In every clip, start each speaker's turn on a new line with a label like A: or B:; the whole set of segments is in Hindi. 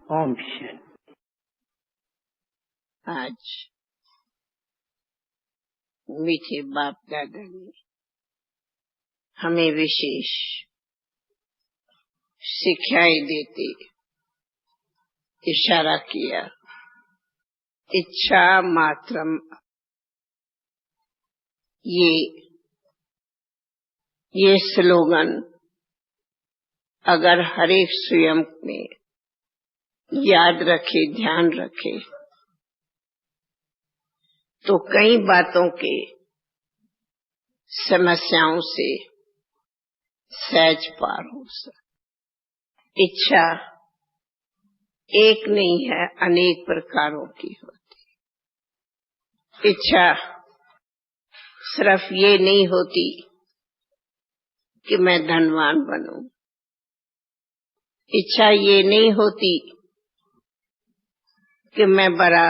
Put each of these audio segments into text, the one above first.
A: ओम शांति।
B: आज मीठे बाप दादा ने हमें विशेष शिक्षाएं देते इशारा किया। इच्छा मात्रम, ये स्लोगन अगर हर एक स्वयं में याद रखे, ध्यान रखे, तो कई बातों के समस्याओं से सहज पार हो सकते। इच्छा एक नहीं है, अनेक प्रकारों की होती। इच्छा सिर्फ ये नहीं होती कि मैं धनवान बनूं। इच्छा ये नहीं होती कि मैं बड़ा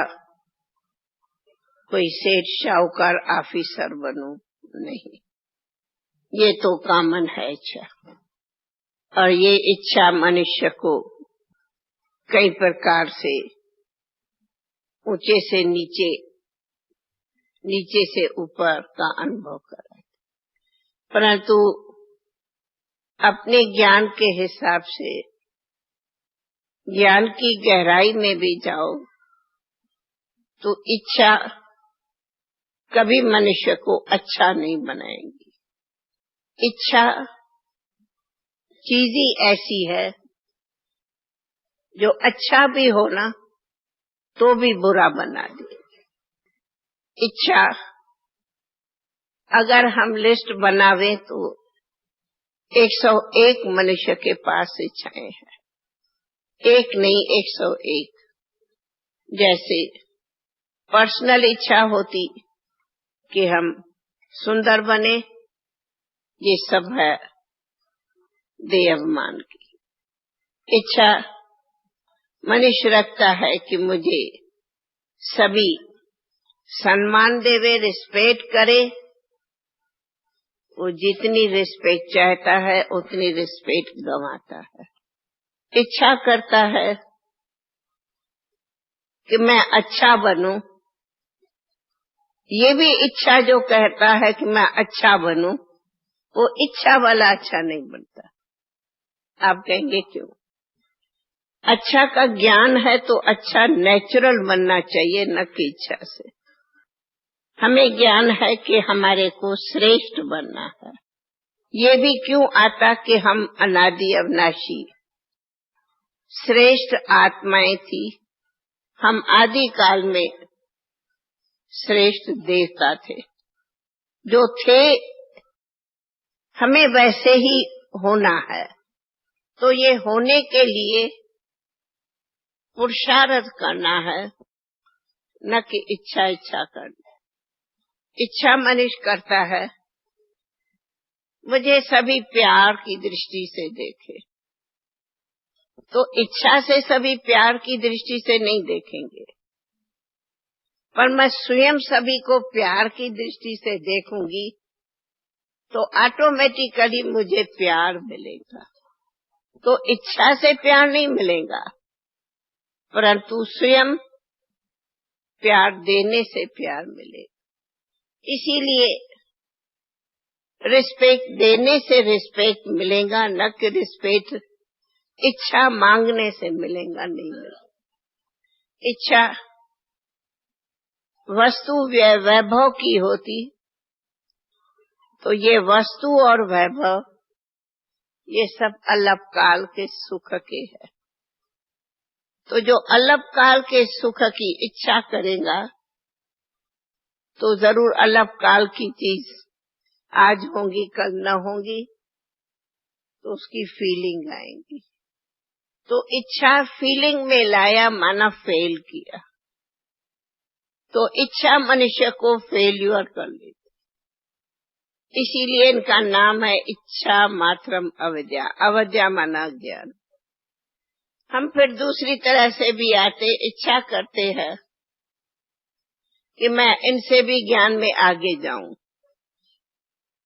B: कोई सेठ शाहूकार ऑफिसर बनूं। नहीं, ये तो कॉमन है इच्छा। और ये इच्छा मनुष्य को कई प्रकार से ऊंचे से नीचे, नीचे से ऊपर का अनुभव कराए। परंतु अपने ज्ञान के हिसाब से ज्ञान की गहराई में भी जाओ तो इच्छा कभी मनुष्य को अच्छा नहीं बनाएगी। इच्छा चीज ही ऐसी है जो अच्छा भी हो ना तो भी बुरा बना दे। इच्छा अगर हम लिस्ट बनावे तो 101 मनुष्य के पास इच्छाएं हैं। एक नहीं, 101। जैसे पर्सनल इच्छा होती कि हम सुंदर बने, ये सब है देवमान की इच्छा। मनुष्य रखता है कि मुझे सभी सम्मान देवे, रिस्पेक्ट करे। वो जितनी रिस्पेक्ट चाहता है उतनी रिस्पेक्ट गंवाता है। इच्छा करता है कि मैं अच्छा बनूं। ये भी इच्छा जो कहता है कि मैं अच्छा बनूं, वो इच्छा वाला अच्छा नहीं बनता। आप कहेंगे क्यों? अच्छा का ज्ञान है तो अच्छा नेचुरल बनना चाहिए, न कि इच्छा से। हमें ज्ञान है कि हमारे को श्रेष्ठ बनना है। ये भी क्यों आता कि हम अनादि अविनाशी श्रेष्ठ आत्माएं थी। हम आदि काल में श्रेष्ठ देवता थे जो थे। हमें वैसे ही होना है, तो ये होने के लिए पुरुषार्थ करना है, न कि इच्छा करना। इच्छा मनुष्य करता है मुझे सभी प्यार की दृष्टि से देखे, तो इच्छा से सभी प्यार की दृष्टि से नहीं देखेंगे। पर मैं स्वयं सभी को प्यार की दृष्टि से देखूंगी तो ऑटोमेटिकली मुझे प्यार मिलेगा। तो इच्छा से प्यार नहीं मिलेगा, परंतु स्वयं प्यार देने से प्यार मिलेगा। इसीलिए रिस्पेक्ट देने से रिस्पेक्ट मिलेगा, न कि रिस्पेक्ट इच्छा मांगने से मिलेगा, नहीं मिलेगा। इच्छा वस्तु वैभव की होती तो ये वस्तु और वैभव ये सब अल्पकाल के सुख के है। तो जो अल्पकाल के सुख की इच्छा करेगा तो जरूर अल्पकाल की चीज आज होंगी, कल न होंगी, तो उसकी फीलिंग आएगी। तो इच्छा फीलिंग में लाया, माना फेल किया, तो इच्छा मनुष्य को फेल्यूर कर लेती। इसीलिए इनका नाम है इच्छा मात्रम अविद्या। अविद्या माना ज्ञान। हम फिर दूसरी तरह से भी आते, इच्छा करते हैं कि मैं इनसे भी ज्ञान में आगे जाऊं।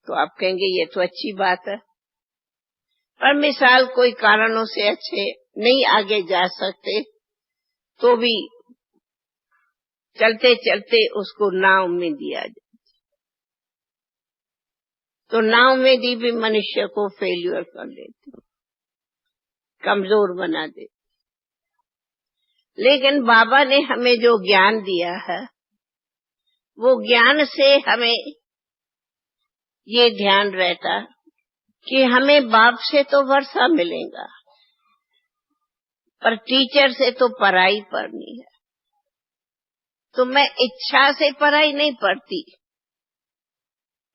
B: तो आप कहेंगे ये तो अच्छी बात है, पर मिसाल कोई कारणों से अच्छे नहीं आगे जा सकते तो भी चलते चलते उसको नाव में दिया जाए, तो नाव में दी भी मनुष्य को फेल्यूर कर देती, कमजोर बना देती। लेकिन बाबा ने हमें जो ज्ञान दिया है, वो ज्ञान से हमें ये ध्यान रहता कि हमें बाप से तो वर्षा मिलेगा, पर टीचर से तो पढ़ाई पढ़नी है। तो मैं इच्छा से पढ़ाई नहीं पढ़ती,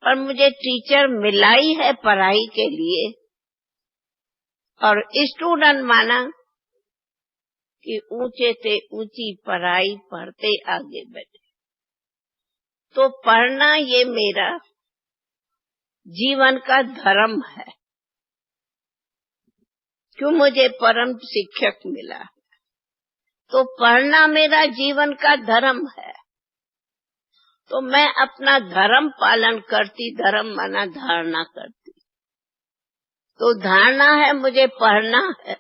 B: पर मुझे टीचर मिलाई है पढ़ाई के लिए, और स्टूडेंट माना कि ऊंचे से ऊंची पढ़ाई पढ़ते आगे बढ़े। तो पढ़ना ये मेरा जीवन का धर्म है, क्यों मुझे परम शिक्षक मिला, तो पढ़ना मेरा जीवन का धर्म है। तो मैं अपना धर्म पालन करती, धर्म माना धारणा करती। तो धारणा है मुझे पढ़ना है,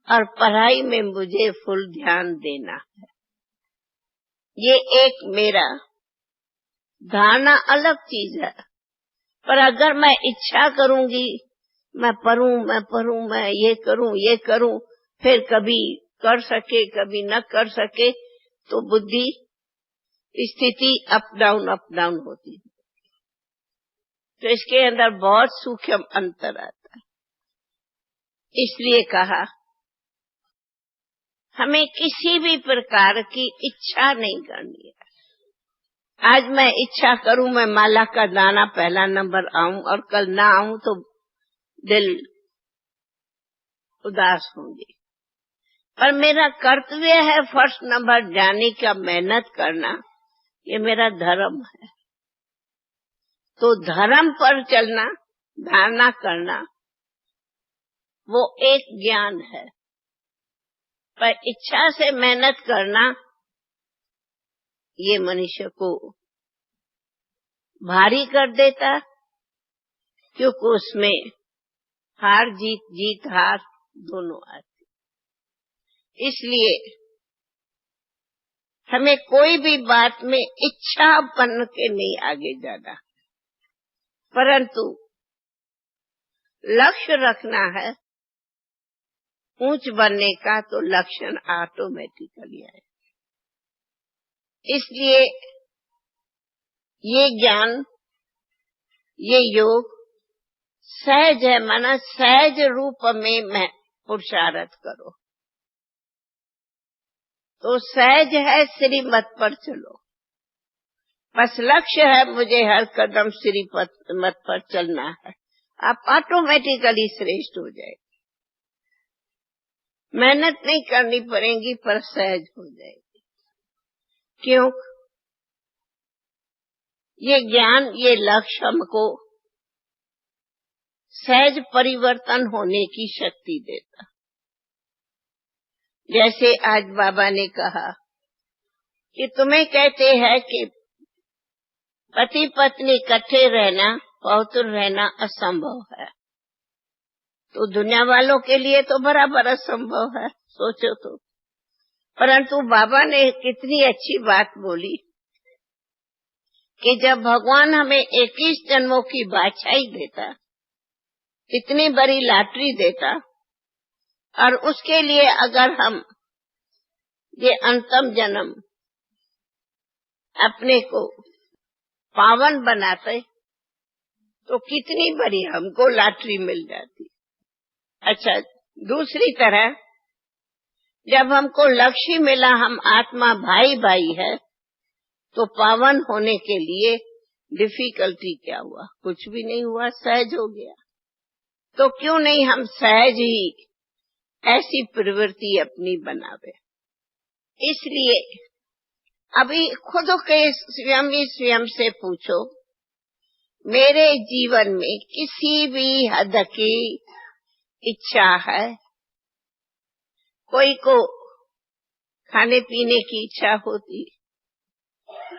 B: और पढ़ाई में मुझे फुल ध्यान देना है। ये एक मेरा धारणा अलग चीज है। पर अगर मैं इच्छा करूंगी, मैं पढ़ूं, मैं ये करूं, फिर कभी कर सके कभी न कर सके, तो बुद्धि स्थिति अप डाउन होती है। तो इसके अंदर बहुत सूक्ष्म अंतर आता है। इसलिए कहा हमें किसी भी प्रकार की इच्छा नहीं करनी है। आज मैं इच्छा करूं मैं माला का दाना पहला नंबर आऊं, और कल ना आऊं तो दिल उदास होंगे। पर मेरा कर्तव्य है फर्स्ट नंबर जाने का, मेहनत करना, ये मेरा धर्म है। तो धर्म पर चलना, धारणा करना, वो एक ज्ञान है। पर इच्छा से मेहनत करना, ये मनुष्य को भारी कर देता, क्योंकि उसमें हार जीत, जीत हार दोनों आती। इसलिए हमें कोई भी बात में इच्छा बन के नहीं आगे जाना, परंतु लक्ष्य रखना है ऊंच बनने का, तो लक्षण ऑटोमेटिकली आए। इसलिए ये ज्ञान, ये योग सहज है, माना सहज रूप में मैं पुरुषार्थ करो। तो सहज है श्रीमत पर चलो, बस लक्ष्य है मुझे हर कदम श्रीमत पर चलना है, आप ऑटोमेटिकली श्रेष्ठ हो जाएगी। मेहनत नहीं करनी पड़ेगी, पर सहज हो जाएगी। क्यों? ये ज्ञान, ये लक्ष्य हमको सहज परिवर्तन होने की शक्ति देता। जैसे आज बाबा ने कहा कि तुम्हें कहते हैं कि पति पत्नी इकट्ठे रहना, पवित्र रहना असंभव है, तो दुनिया वालों के लिए तो बराबर असंभव है, सोचो तो। परंतु बाबा ने कितनी अच्छी बात बोली कि जब भगवान हमें 21 जन्मों की बादशाही देता, इतनी बड़ी लॉटरी देता, और उसके लिए अगर हम ये अंतिम जन्म अपने को पावन बनाते, तो कितनी बड़ी हमको लॉटरी मिल जाती। अच्छा, दूसरी तरह जब हमको लक्ष्य मिला, हम आत्मा भाई भाई है, तो पावन होने के लिए डिफिकल्टी क्या हुआ? कुछ भी नहीं हुआ, सहज हो गया। तो क्यों नहीं हम सहज ही ऐसी प्रवृत्ति अपनी बनावे। इसलिए अभी खुद के स्वयं से पूछो, मेरे जीवन में किसी भी हद की इच्छा है? कोई को खाने पीने की इच्छा होती,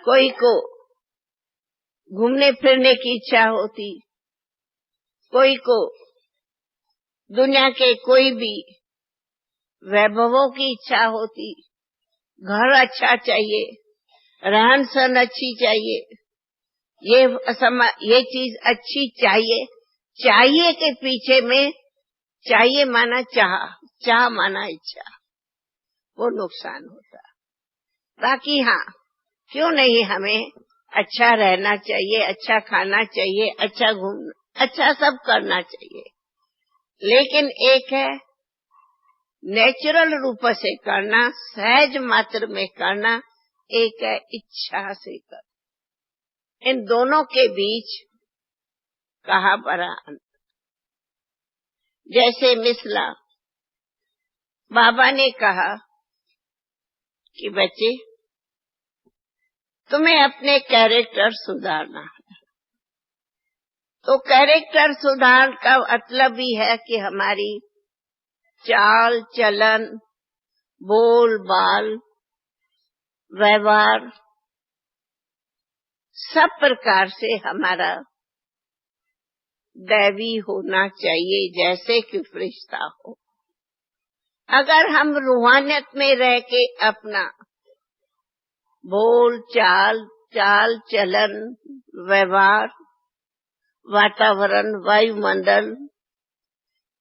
B: कोई को घूमने फिरने की इच्छा होती, कोई को दुनिया के कोई भी वैभवों की इच्छा होती, घर अच्छा चाहिए, रहन सहन अच्छी चाहिए, ये चीज अच्छी चाहिए। चाहिए के पीछे में चाहिए माना चाह माना इच्छा, वो नुकसान होता। बाकी हाँ, क्यों नहीं, हमें अच्छा रहना चाहिए, अच्छा खाना चाहिए, अच्छा घूमना, अच्छा सब करना चाहिए। लेकिन एक है नेचुरल रूप से करना, सहज मात्र में करना, एक है इच्छा से करना। इन दोनों के बीच कहाँ बड़ा अंतर। जैसे मिसला बाबा ने कहा कि बच्चे तुम्हें अपने कैरेक्टर सुधारना है। तो कैरेक्टर सुधार का मतलब भी है कि हमारी चाल चलन, बोल बाल, व्यवहार सब प्रकार से हमारा दैवी होना चाहिए, जैसे कि फरिश्ता हो। अगर हम रूहानियत में रह के अपना बोल चाल चलन, व्यवहार, वातावरण, वायुमंडल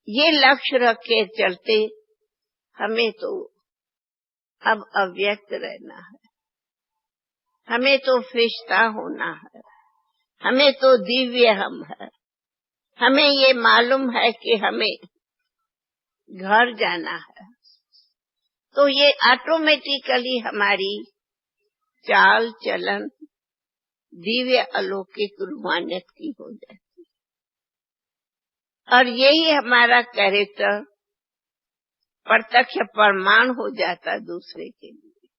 B: ये लक्ष्य रख के चलते, हमें तो अब अव्यक्त रहना है, हमें तो फरिश्ता होना है, हमें तो दिव्य हम है। हमें ये मालूम है कि हमें घर जाना है, तो ये ऑटोमेटिकली हमारी चाल चलन दिव्य अलौकिक रूहानियत की हो जाती, और यही हमारा कैरेक्टर प्रत्यक्ष प्रमाण हो जाता दूसरे के लिए।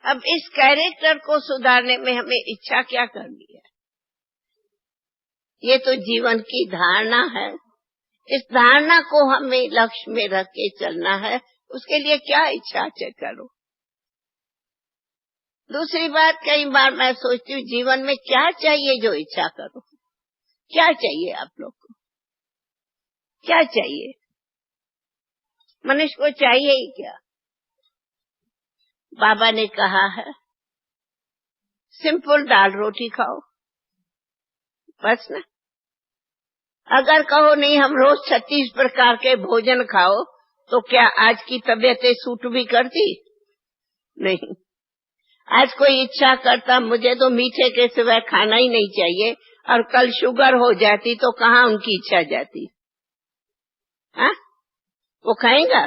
B: अब इस कैरेक्टर को सुधारने में हमें इच्छा क्या करनी है? ये तो जीवन की धारणा है। इस धारणा को हमें लक्ष्य में रख के चलना है। उसके लिए क्या इच्छा करो। दूसरी बात, कई बार मैं सोचती हूँ जीवन में क्या चाहिए जो इच्छा करो। क्या चाहिए आप लोग को? क्या चाहिए? मनुष्य को चाहिए ही क्या? बाबा ने कहा है सिंपल दाल रोटी खाओ, बस ना। अगर कहो नहीं हम रोज 36 प्रकार के भोजन खाओ, तो क्या आज की तबीयतें सूट भी करती? नहीं। आज कोई इच्छा करता मुझे तो मीठे के सिवाय खाना ही नहीं चाहिए, और कल शुगर हो जाती तो कहाँ उनकी इच्छा जाती? हाँ, वो खाएगा?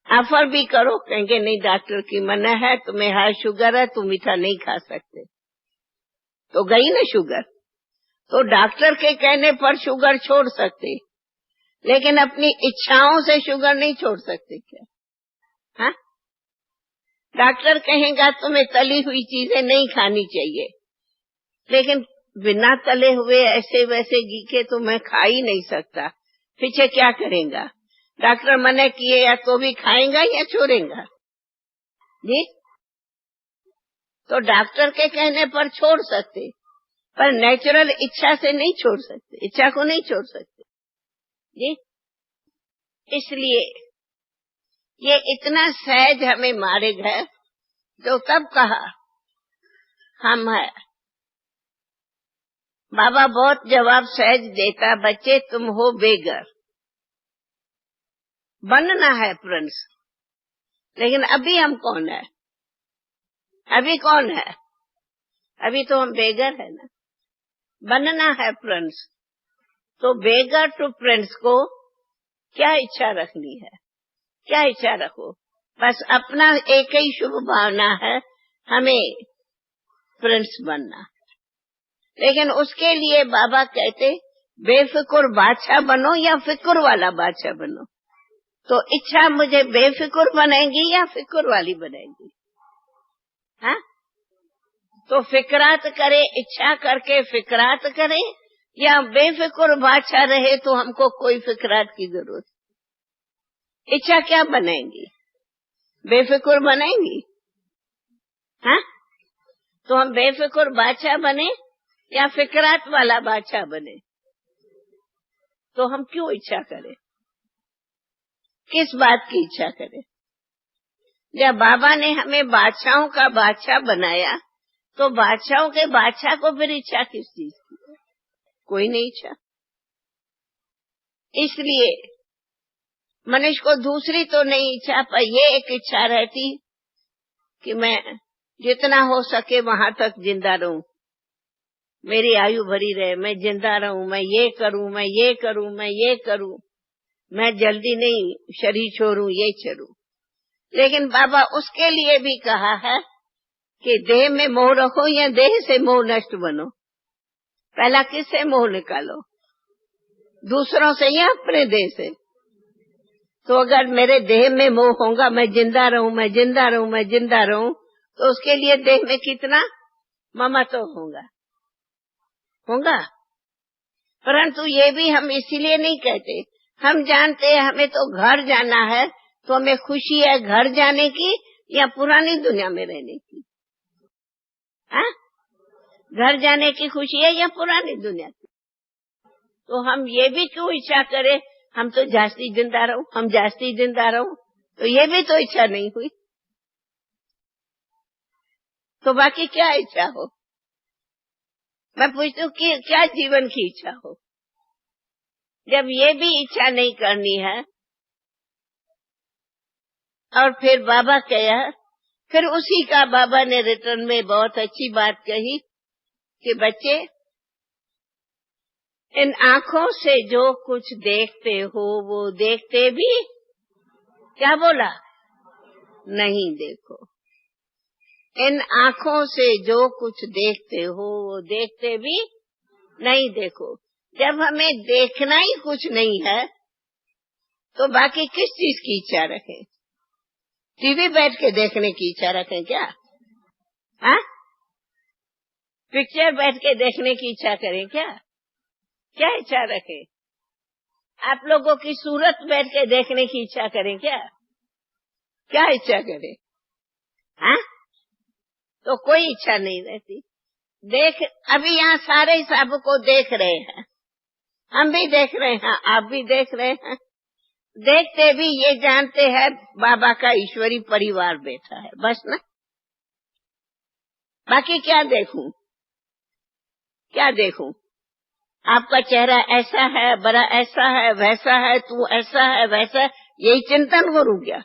B: ऑफर भी करो, कहेंगे नहीं डॉक्टर की मना है, तुम्हें हाई शुगर है, तुम मीठा नहीं खा सकते। तो गई ना शुगर। तो डॉक्टर के कहने पर शुगर छोड़ सकते, लेकिन अपनी इच्छाओं से शुगर नहीं छोड़ सकते क्या? हाँ, डॉक्टर कहेगा तुम्हें तली हुई चीजें नहीं खानी चाहिए, लेकिन बिना तले हुए ऐसे वैसे घी के तो मैं खा ही नहीं सकता। पीछे क्या करेगा? डॉक्टर मना किए या तो भी खाएगा या छोड़ेगा जी? तो डॉक्टर के कहने पर छोड़ सकते, पर नेचुरल इच्छा से नहीं छोड़ सकते, इच्छा को नहीं छोड़ सकते जी। इसलिए ये इतना सहज हमें मार्ग है जो तब कहा हम है। बाबा बहुत जवाब सहज देता, बच्चे तुम हो बेघर, बनना है प्रिंस। लेकिन अभी हम कौन है? अभी कौन है? अभी तो हम बेघर है ना। बनना है प्रिंस, तो बेघर टू प्रिंस को क्या इच्छा रखनी है? क्या इच्छा रखो? बस अपना एक ही शुभ भावना है, हमें प्रिंस बनना है। लेकिन उसके लिए बाबा कहते बेफिक्र बादशाह बनो या फिक्र वाला बादशाह बनो। तो इच्छा मुझे बेफिक्र बनाएगी या फिक्र वाली बनाएगी? हाँ, तो फिक्रात करे, इच्छा करके फिक्रात करे, या बेफिक्र बादशाह रहे तो हमको कोई फिक्रात की जरूरत? इच्छा क्या बनाएंगी? बेफिक्र बनाएंगी? हाँ, तो हम बेफिक्र बादशाह बने या फिक्रात वाला बादशाह बने? तो हम क्यों इच्छा करें? किस बात की इच्छा करें? जब बाबा ने हमें बादशाहों का बादशाह बनाया, तो बादशाहों के बादशाह को फिर इच्छा किस चीज की है? कोई नहीं इच्छा। इसलिए मनुष्य को दूसरी तो नहीं इच्छा, पर ये एक इच्छा रहती कि मैं जितना हो सके वहां तक जिंदा रहूं, मेरी आयु भरी रहे, मैं जिंदा रहूं, मैं ये करूं, मैं ये करूं, मैं ये करूं, मैं जल्दी नहीं शरीर छोड़ूं, ये छोड़ूं। लेकिन बाबा उसके लिए भी कहा है कि देह में मोह रखो या देह से मोह नष्ट बनो। पहला किससे मोह निकालो? दूसरों से या अपने देह से? तो अगर मेरे देह में मोह होगा, मैं जिंदा रहूं, मैं जिंदा रहूं, मैं जिंदा रहूं, तो उसके लिए देह में कितना ममत्व होगा। परंतु ये भी हम इसीलिए नहीं कहते, हम जानते हैं हमें तो घर जाना है, तो हमें खुशी है घर जाने की या पुरानी दुनिया में रहने की? हाँ, घर जाने की खुशी है या पुरानी दुनिया की? तो हम ये भी क्यों इच्छा करें हम तो जास्ती जिंदा रहूं, हम जास्ती जिंदा रहूं? तो ये भी तो इच्छा नहीं हुई। तो बाकी क्या इच्छा हो? मैं पूछती हूँ कि क्या जीवन की इच्छा हो? जब ये भी इच्छा नहीं करनी है, और फिर बाबा कहा, फिर उसी का बाबा ने रिटर्न में बहुत अच्छी बात कही कि बच्चे, इन आंखों से जो कुछ देखते हो वो देखते भी, क्या बोला? नहीं देखो। इन आंखों से जो कुछ देखते हो वो देखते भी नहीं देखो। जब हमें देखना ही कुछ नहीं है, तो बाकी किस चीज की इच्छा रखें? टीवी बैठ के देखने की इच्छा रखें क्या? हाँ, पिक्चर बैठ के देखने की इच्छा करें क्या? क्या इच्छा रखें? आप लोगों की सूरत बैठ के देखने की इच्छा करें क्या? क्या इच्छा करें? हाँ, तो कोई इच्छा नहीं रहती। देख, अभी यहाँ सारे सबको देख रहे हैं, हम भी देख रहे हैं, आप भी देख रहे हैं। देखते भी ये जानते हैं बाबा का ईश्वरी परिवार बैठा है, बस ना। बाकी क्या देखूं? क्या देखूं? आपका चेहरा ऐसा है, बड़ा ऐसा है, वैसा है, तू ऐसा है, वैसा है, यही चिंतन करूं क्या?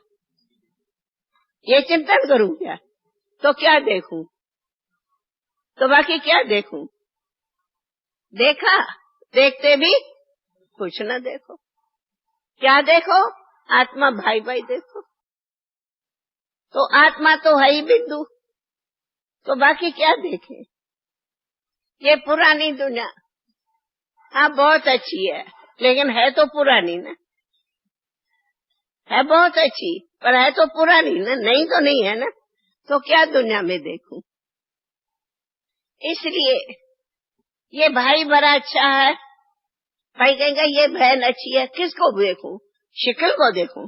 B: ये चिंतन करूं क्या? तो क्या देखूं? तो बाकी क्या देखूं? देखा, देखते भी कुछ न देखो। क्या देखो? आत्मा भाई भाई देखो। तो आत्मा तो है ही बिंदु, तो बाकी क्या देखे? ये पुरानी दुनिया, हाँ बहुत अच्छी है, लेकिन है तो पुरानी ना। है बहुत अच्छी, पर है तो पुरानी ना, नहीं तो नहीं है ना। तो क्या दुनिया में देखूं? इसलिए ये भाई बड़ा अच्छा है, भाई कहेंगे ये बहन अच्छी है, किसको देखूं? शक्ल को देखूं?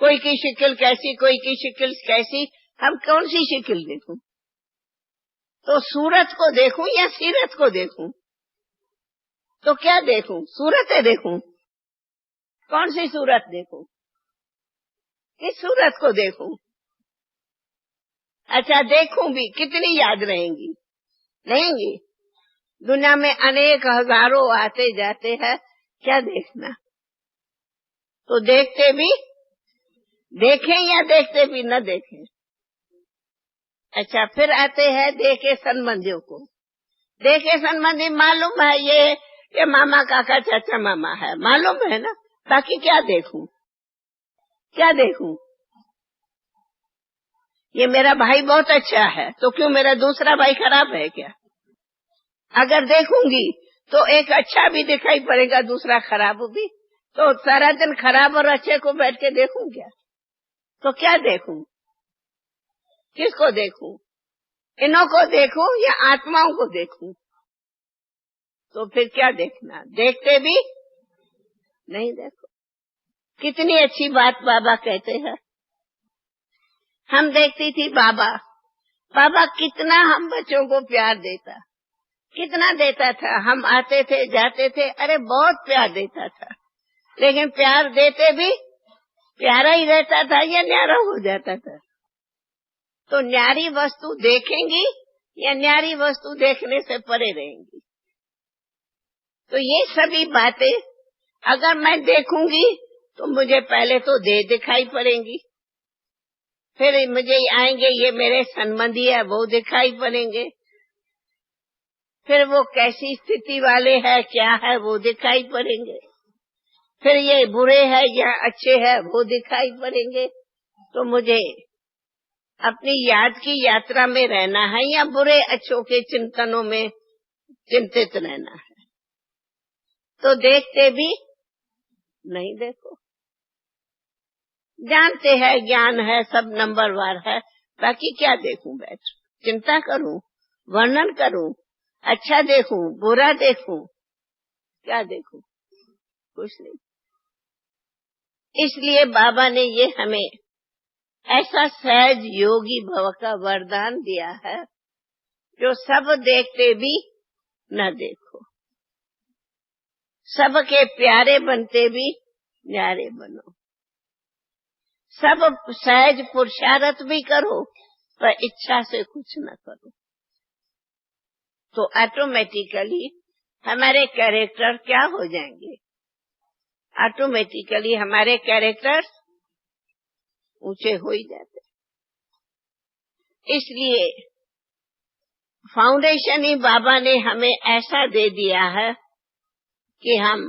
B: कोई की शक्ल कैसी, कोई की शक्ल कैसी, हम कौन सी शक्ल देखूं? तो सूरत को देखूं या सीरत को देखूं? तो क्या देखूं? सूरतें देखूं? कौन सी सूरत देखूं? किस सूरत को देखूं? अच्छा, देखूं भी, कितनी याद रहेंगी? रहेंगी। दुनिया में अनेक हजारों आते जाते हैं, क्या देखना? तो देखते भी, देखें या देखते भी न देखें। अच्छा, फिर आते हैं देखे संबंधियों को। देखे संबंधी मालूम है ये मामा काका चाचा मामा है, मालूम है ना। बाकी क्या देखूं? क्या देखूं? ये मेरा भाई बहुत अच्छा है, तो क्यों मेरा दूसरा भाई खराब है क्या? अगर देखूंगी तो एक अच्छा भी दिखाई पड़ेगा, दूसरा खराब भी। तो सारा दिन खराब और अच्छे को बैठ के देखूं क्या? तो क्या देखूं? किसको देखूं? इन्हों को देखूं या आत्माओं को देखूं? तो फिर क्या देखना? देखते भी नहीं देखो। कितनी अच्छी बात बाबा कहते हैं। हम देखती थी बाबा कितना हम बच्चों को प्यार देता, कितना देता था। हम आते थे जाते थे, अरे बहुत प्यार देता था। लेकिन प्यार देते भी प्यारा ही रहता था या न्यारा हो जाता था। तो न्यारी वस्तु देखेंगी या न्यारी वस्तु देखने से परे रहेंगी। तो ये सभी बातें अगर मैं देखूंगी तो मुझे पहले तो देह दिखाई पड़ेंगी, फिर मुझे आएंगे ये मेरे संबंधी है वो दिखाई पड़ेंगे, फिर वो कैसी स्थिति वाले है क्या है वो दिखाई पड़ेंगे, फिर ये बुरे है या अच्छे है वो दिखाई पड़ेंगे। तो मुझे अपनी याद की यात्रा में रहना है या बुरे अच्छों के चिंतनों में चिंतित रहना है। तो देखते भी नहीं, देखो जानते हैं ज्ञान है सब नंबरवार है, बाकी क्या देखूं, बैठ चिंता करूं, वर्णन करूं, अच्छा देखूं बुरा देखूं, क्या देखूं, कुछ नहीं। इसलिए बाबा ने ये हमें ऐसा सहज योगी भव का वरदान दिया है, जो सब देखते भी न देखो, सबके प्यारे बनते भी न्यारे बनो, सब सहज पुरुषार्थ भी करो पर इच्छा से कुछ न करो। तो ऑटोमेटिकली हमारे कैरेक्टर क्या हो जाएंगे, ऑटोमेटिकली हमारे कैरेक्टर्स ऊंचे हो ही जाते। इसलिए फाउंडेशन ही बाबा ने हमें ऐसा दे दिया है कि हम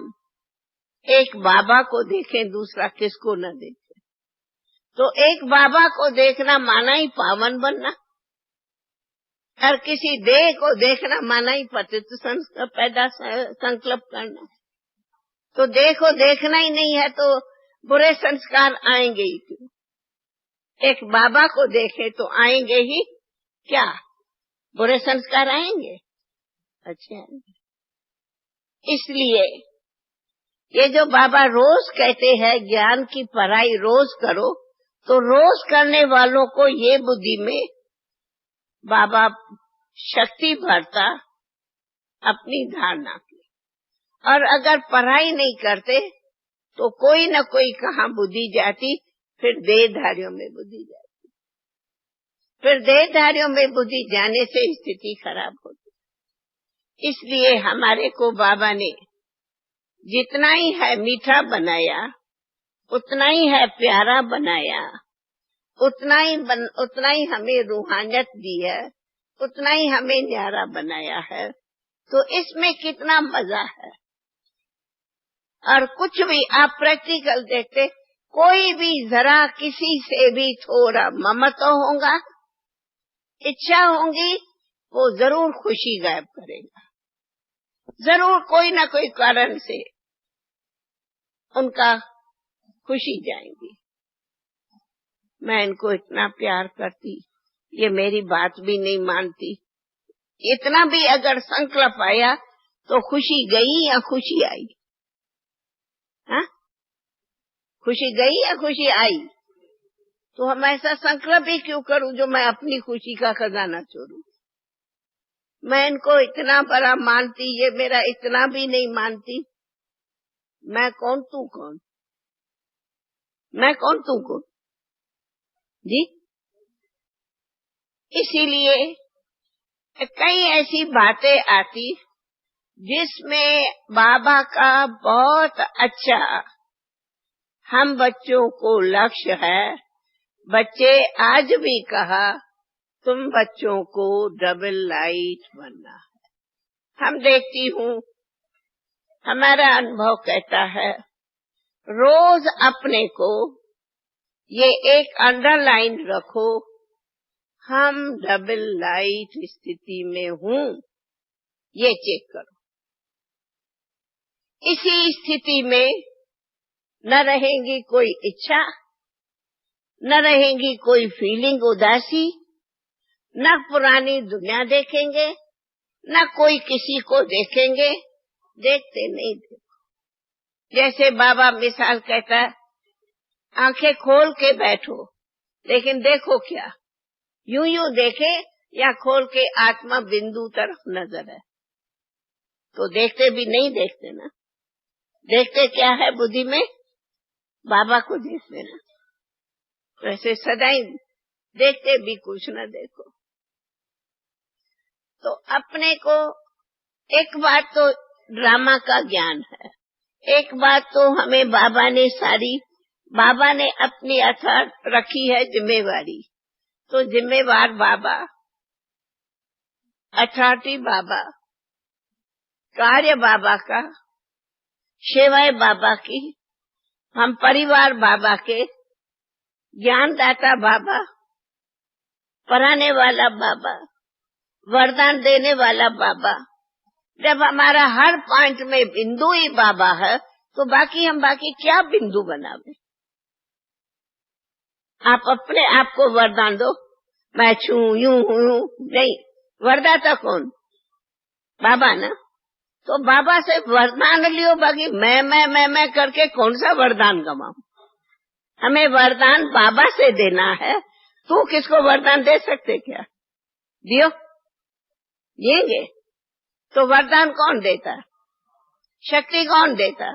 B: एक बाबा को देखें, दूसरा किसको न देखें। तो एक बाबा को देखना माना ही पावन बनना, और किसी देह को देखना माना ही पतित पैदा संकल्प करना। तो देह को देखना ही नहीं है तो बुरे संस्कार आएंगे ही क्यों। एक बाबा को देखे तो आएंगे ही क्या, बुरे संस्कार आएंगे, अच्छे आएंगे। इसलिए ये जो बाबा रोज कहते हैं ज्ञान की पढ़ाई रोज करो, तो रोज करने वालों को ये बुद्धि में बाबा शक्ति भरता अपनी धारणा की। और अगर पढ़ाई नहीं करते तो कोई न कोई कहाँ बुद्धि जाती, फिर देहधारियों में बुद्धि जाती, फिर देहधारियों में बुद्धि जाने से स्थिति खराब होती। इसलिए हमारे को बाबा ने जितना ही है मीठा बनाया, उतना ही है प्यारा बनाया, उतना ही हमें रूहानियत दी है, उतना ही हमें न्यारा बनाया है। तो इसमें कितना मजा है। और कुछ भी आप प्रैक्टिकल देखते, कोई भी जरा किसी से भी थोड़ा ममता होगा, इच्छा होगी, वो जरूर खुशी गायब करेगा, जरूर कोई न कोई कारण से उनका खुशी जाएंगी। मैं इनको इतना प्यार करती, ये मेरी बात भी नहीं मानती, इतना भी अगर संकल्प आया तो खुशी गई या खुशी आई, हाँ? खुशी गई या खुशी आई? तो हम ऐसा संकल्प ही क्यों करूं जो मैं अपनी खुशी का खजाना छोड़ूं। मैं इनको इतना बड़ा मानती, ये मेरा इतना भी नहीं मानती। मैं कौन तू कौन, मैं कौन तू कौन जी। इसीलिए कई ऐसी बातें आती जिसमें बाबा का बहुत अच्छा हम बच्चों को लक्ष्य है। बच्चे आज भी कहा तुम बच्चों को डबल लाइट बनना है। हम देखती हूँ, हमारा अनुभव कहता है, रोज अपने को ये एक अंडरलाइन रखो, हम डबल लाइट स्थिति में हूँ, ये चेक करो। इसी स्थिति में न रहेंगी कोई इच्छा, न रहेंगी कोई फीलिंग उदासी, न पुरानी दुनिया देखेंगे, न कोई किसी को देखेंगे, देखते नहीं देखो। जैसे बाबा मिसाल कहता है, आंखें खोल के बैठो, लेकिन देखो क्या, यूं देखे या खोल के आत्मा बिंदु तरफ नजर है, तो देखते भी नहीं देखते ना। देखते क्या है बुद्धि में, बाबा को देख लेना। वैसे सदाई देखते भी कुछ न देखो। तो अपने को एक बात तो ड्रामा का ज्ञान है, एक बात तो हमें बाबा ने अपनी रखी है जिम्मेवारी। तो जिम्मेवार बाबा, अथॉरिटी बाबा, कार्य बाबा का, सेवाएं बाबा की, हम परिवार बाबा के, ज्ञानदाता बाबा, पढ़ाने वाला बाबा, वरदान देने वाला बाबा। जब हमारा हर पॉइंट में बिंदु ही बाबा है तो हम बाकी क्या बिंदु बनावे। आप अपने आप को वरदान दो, मैं छू यूं हूं, नहीं, वरदाता कौन? बाबा ना। तो बाबा से वरदान लियो, बाकी मैं करके कौन सा वरदान गवाऊं। हमें वरदान बाबा से देना है। तू किसको वरदान दे सकते क्या? दियो, देंगे। तो वरदान कौन देता? शक्ति कौन देता?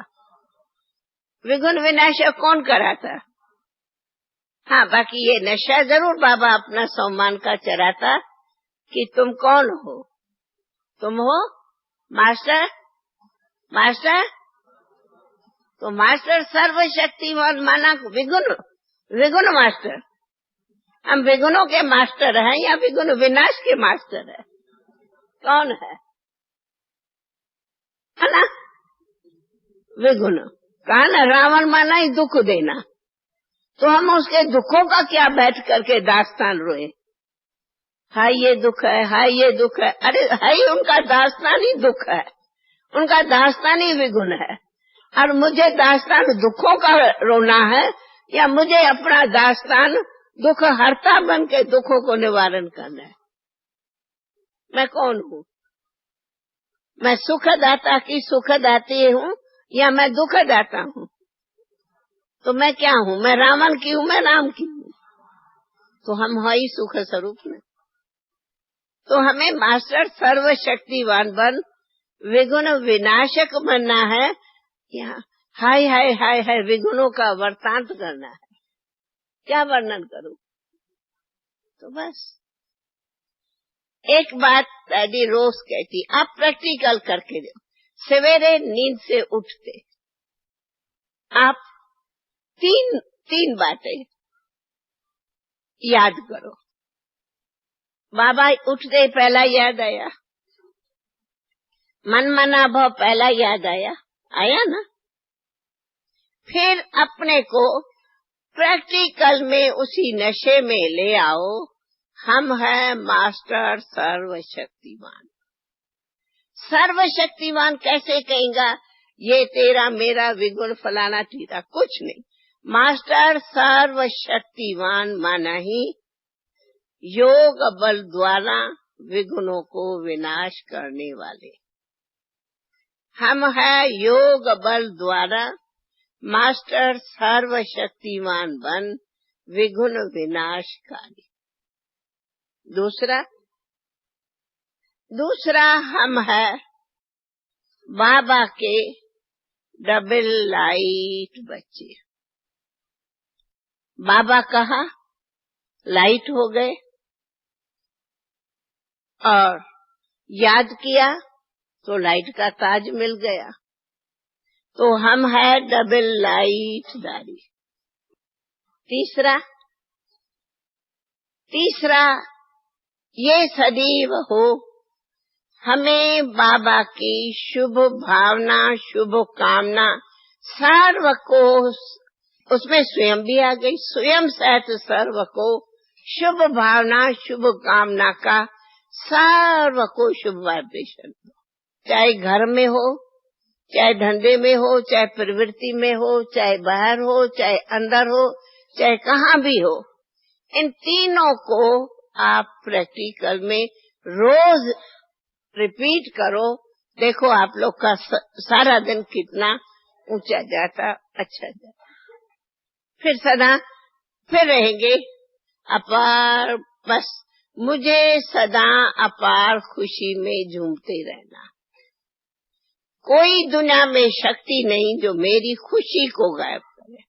B: विघ्न विनाशक कौन कराता? हाँ, बाकी ये नशा जरूर बाबा अपना सम्मान का चराता कि तुम कौन हो। तुम हो मास्टर। तो मास्टर सर्वशक्तिमान माना विघ्न मास्टर। हम विघ्नों के मास्टर हैं या विघ्न विनाश के मास्टर है? कौन है ना? विघ्न कहा ना, रावण माना ही दुख देना। तो हम उसके दुखों का क्या बैठ करके दास्तान रोए, हाय ये दुख है, हाय ये दुख है। अरे हाय, उनका दास्तान ही दुख है, उनका दास्तान ही विघ्न है। और मुझे दास्तान दुखों का रोना है या मुझे अपना दास्तान दुख हरता बन के दुखों को निवारण करना है? मैं कौन हूँ? मैं सुखदाता की सुखदाती हूँ या मैं दुखदाता हूँ? तो मैं क्या हूँ? मैं रावण की हूँ, मैं राम की हूँ? तो हम है ही सुख स्वरूप में। तो हमें मास्टर सर्वशक्तिवान बन विघ्न विनाशक बनना है। यहाँ हाय हाय हाय हाय विघ्नों का वर्तांत करना है। क्या वर्णन करूं? तो बस एक बात दादी रोज कहती, आप प्रैक्टिकल करके दो। सवेरे नींद से उठते आप तीन बातें याद करो। बाबा उठते पहला याद आया, मन मना भाव पहला याद आया ना। फिर अपने को प्रैक्टिकल में उसी नशे में ले आओ, हम है मास्टर सर्वशक्तिमान। सर्वशक्तिमान कैसे कहेगा? ये तेरा मेरा विगुण फलाना टीरा कुछ नहीं। मास्टर सर्वशक्तिमान माना ही योग बल द्वारा विघ्नों को विनाश करने वाले। हम है योग बल द्वारा मास्टर सर्वशक्तिमान बन विघ्न विनाशकारी। दूसरा हम है बाबा के डबल लाइट बच्चे। बाबा कहा लाइट हो गए और याद किया तो लाइट का ताज मिल गया। तो हम है डबल लाइट दारी। तीसरा ये सदैव हो हमें बाबा की शुभ भावना शुभ कामना सर्व को, उसमें स्वयं भी आ गई, स्वयं सहित सर्व को शुभ भावना शुभ कामना का सर्व को शुभ वाइब्रेशन, चाहे घर में हो, चाहे धंधे में हो, चाहे प्रवृत्ति में हो, चाहे बाहर हो, चाहे अंदर हो, चाहे कहाँ भी हो। इन तीनों को आप प्रैक्टिकल में रोज रिपीट करो। देखो आप लोग का सारा दिन कितना ऊंचा जाता, अच्छा जाता। फिर सदा फिर रहेंगे अपार, बस मुझे सदा अपार खुशी में झूमते रहना। कोई दुनिया में शक्ति नहीं जो मेरी खुशी को गायब करे।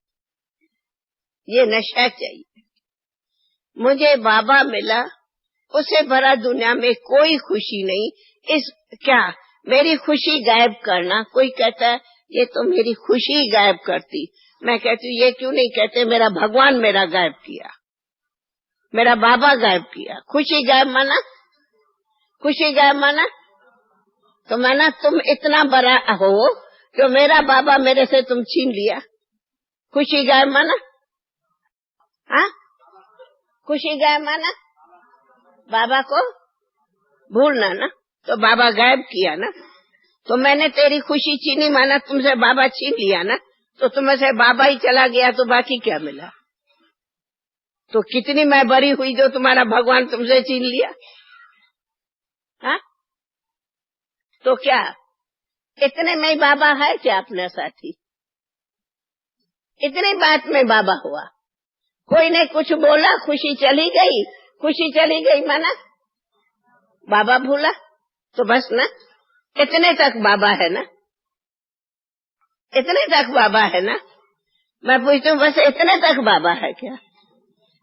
B: ये नशा चाहिए। मुझे बाबा मिला, उससे बड़ा दुनिया में कोई खुशी नहीं। इस क्या मेरी खुशी गायब करना? कोई कहता है ये तो मेरी खुशी गायब करती। मैं कहती हूँ ये क्यों नहीं कहते मेरा भगवान मेरा गायब किया, मेरा बाबा गायब किया। खुशी गायब माना? खुशी गायब माना? तो माना तुम इतना बड़ा हो कि मेरा बाबा मेरे से तुम छीन लिया। खुशी गायब माना? हाँ, खुशी गायब माना? बाबा को भूलना ना, तो बाबा गायब किया ना। तो मैंने तेरी खुशी छीनी माना, तुमसे बाबा छीन लिया ना, तो तुम्हें से बाबा ही चला गया तो बाकी क्या मिला? तो कितनी मैं बड़ी हुई जो तुम्हारा भगवान तुमसे छीन लिया। हाँ, तो क्या इतने में बाबा है क्या अपना साथी? इतनी बात में बाबा हुआ। कोई ने कुछ बोला, खुशी चली गई, खुशी चली गई माना बाबा भूला। तो बस ना, इतने तक बाबा है ना, इतने तक बाबा है ना। मैं पूछती हूँ बस इतने तक बाबा है क्या?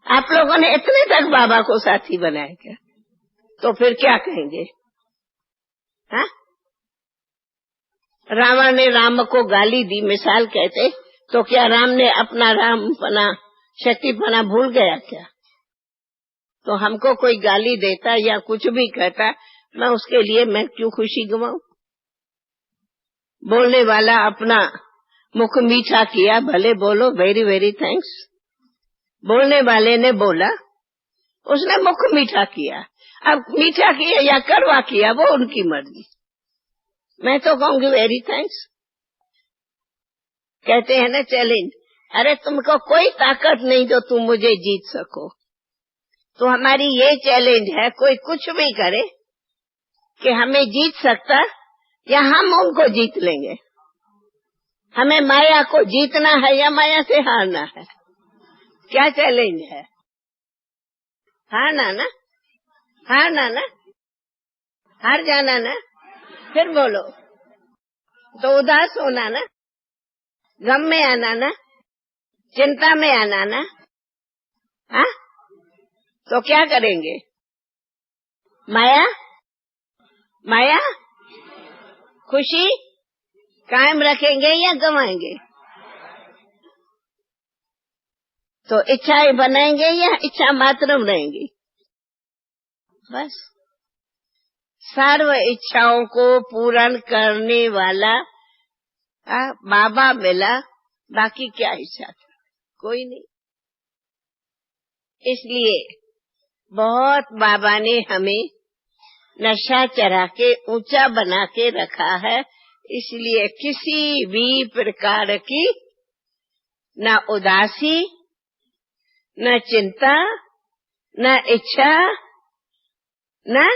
B: आप लोगों ने इतने तक बाबा को साथी बनाया क्या? तो फिर क्या कहेंगे? हाँ, रावण ने राम को गाली दी, मिसाल कहते, तो क्या राम ने अपना रामपना शक्तिपना भूल गया क्या? तो हमको कोई गाली देता या कुछ भी कहता, मैं उसके लिए मैं क्यों खुशी गवाऊं? बोलने वाला अपना मुख मीठा किया, भले बोलो, वेरी वेरी थैंक्स। बोलने वाले ने बोला, उसने मुख मीठा किया। अब मीठा किया या करवा किया वो उनकी मर्जी। मैं तो कहूंगी वेरी थैंक्स। कहते हैं ना चैलेंज, अरे तुमको कोई ताकत नहीं जो तुम मुझे जीत सको। तो हमारी ये चैलेंज है, कोई कुछ भी करे कि हमें जीत सकता या हम उनको जीत लेंगे। हमें माया को जीतना है या माया से हारना है? क्या चैलेंज है? हारना ना, हारना ना, हार जाना ना। फिर बोलो तो उदास होना ना, गम में आना ना, चिंता में आना ना। हाँ, तो क्या करेंगे? माया माया खुशी कायम रखेंगे या गवाएंगे? तो इच्छाएं बनाएंगे या इच्छा मात्र रहेंगी? बस सर्व इच्छाओं को पूर्ण करने वाला बाबा मिला, बाकी क्या इच्छा था? कोई नहीं। इसलिए बहुत बाबा ने हमें नशा चढ़ा के ऊंचा बना के रखा है। इसलिए किसी भी प्रकार की न उदासी, न चिंता, न इच्छा, न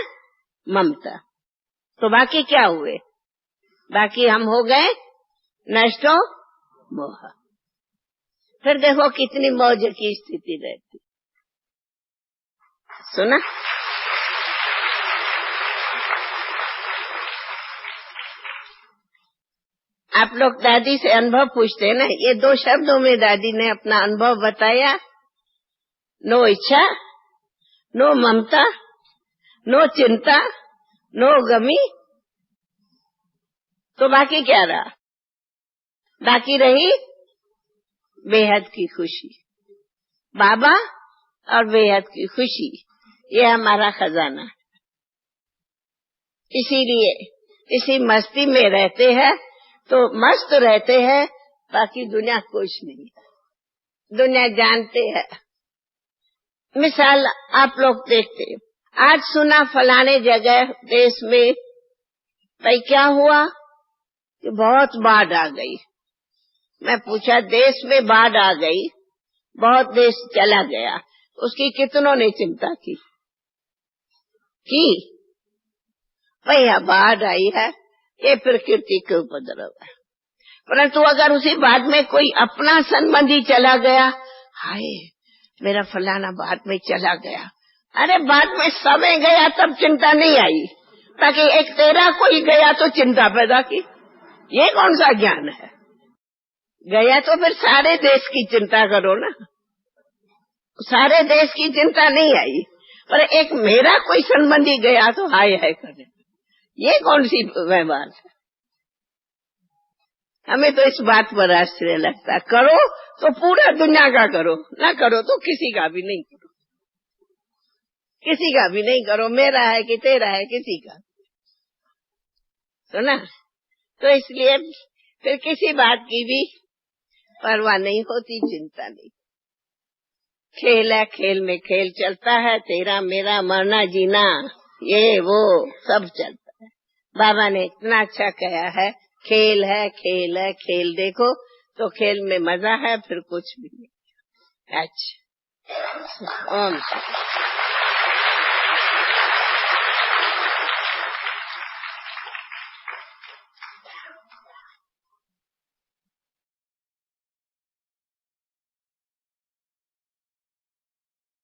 B: ममता। तो बाकी क्या हुए? बाकी हम हो गए नष्टो मोह। फिर देखो कितनी मौज की स्थिति रहती। सुना? आप लोग दादी से अनुभव पूछते हैं ना, ये 2 शब्दों में दादी ने अपना अनुभव बताया। नो इच्छा, नो ममता, नो चिंता, नो गमी। तो बाकी क्या रहा? बाकी रही बेहद की खुशी। बाबा और बेहद की खुशी, ये हमारा खजाना। इसीलिए इसी मस्ती में रहते हैं तो मस्त रहते हैं, बाकी दुनिया कुछ नहीं। दुनिया जानते हैं। मिसाल आप लोग देखते, आज सुना फलाने जगह देश में भाई क्या हुआ कि बहुत बाढ़ आ गई। मैं पूछा देश में बाढ़ आ गई, बहुत देश चला गया, उसकी कितनों ने चिंता की? भैया बाढ़ आई है, ये प्रकृति के उपद्रव है। परंतु अगर उसी बाढ़ में कोई अपना संबंधी चला गया, हाय मेरा फलाना बाढ़ में चला गया, अरे बाढ़ में समय गया तब चिंता नहीं आई, ताकि एक तेरा कोई गया तो चिंता पैदा की। ये कौन सा ज्ञान है? गया तो फिर सारे देश की चिंता करो ना। सारे देश की चिंता नहीं आई, पर एक मेरा कोई संबंधी गया तो हाय हाय करे। ये कौन सी व्यवहार है? हमें तो इस बात पर आश्चर्य लगता है। करो तो पूरा दुनिया का करो, ना करो तो किसी का भी नहीं करो। किसी का भी नहीं करो, मेरा है कि तेरा है, किसी का। तो ना, तो इसलिए फिर किसी बात की भी परवाह नहीं होती, चिंता नहीं। खेल है, खेल में खेल चलता है, तेरा मेरा मरना जीना ये वो सब चलता है। बाबा ने इतना अच्छा कहा है, खेल है, खेल है, खेल देखो तो खेल में मजा है, फिर कुछ भी नहीं। अच्छा, ओम।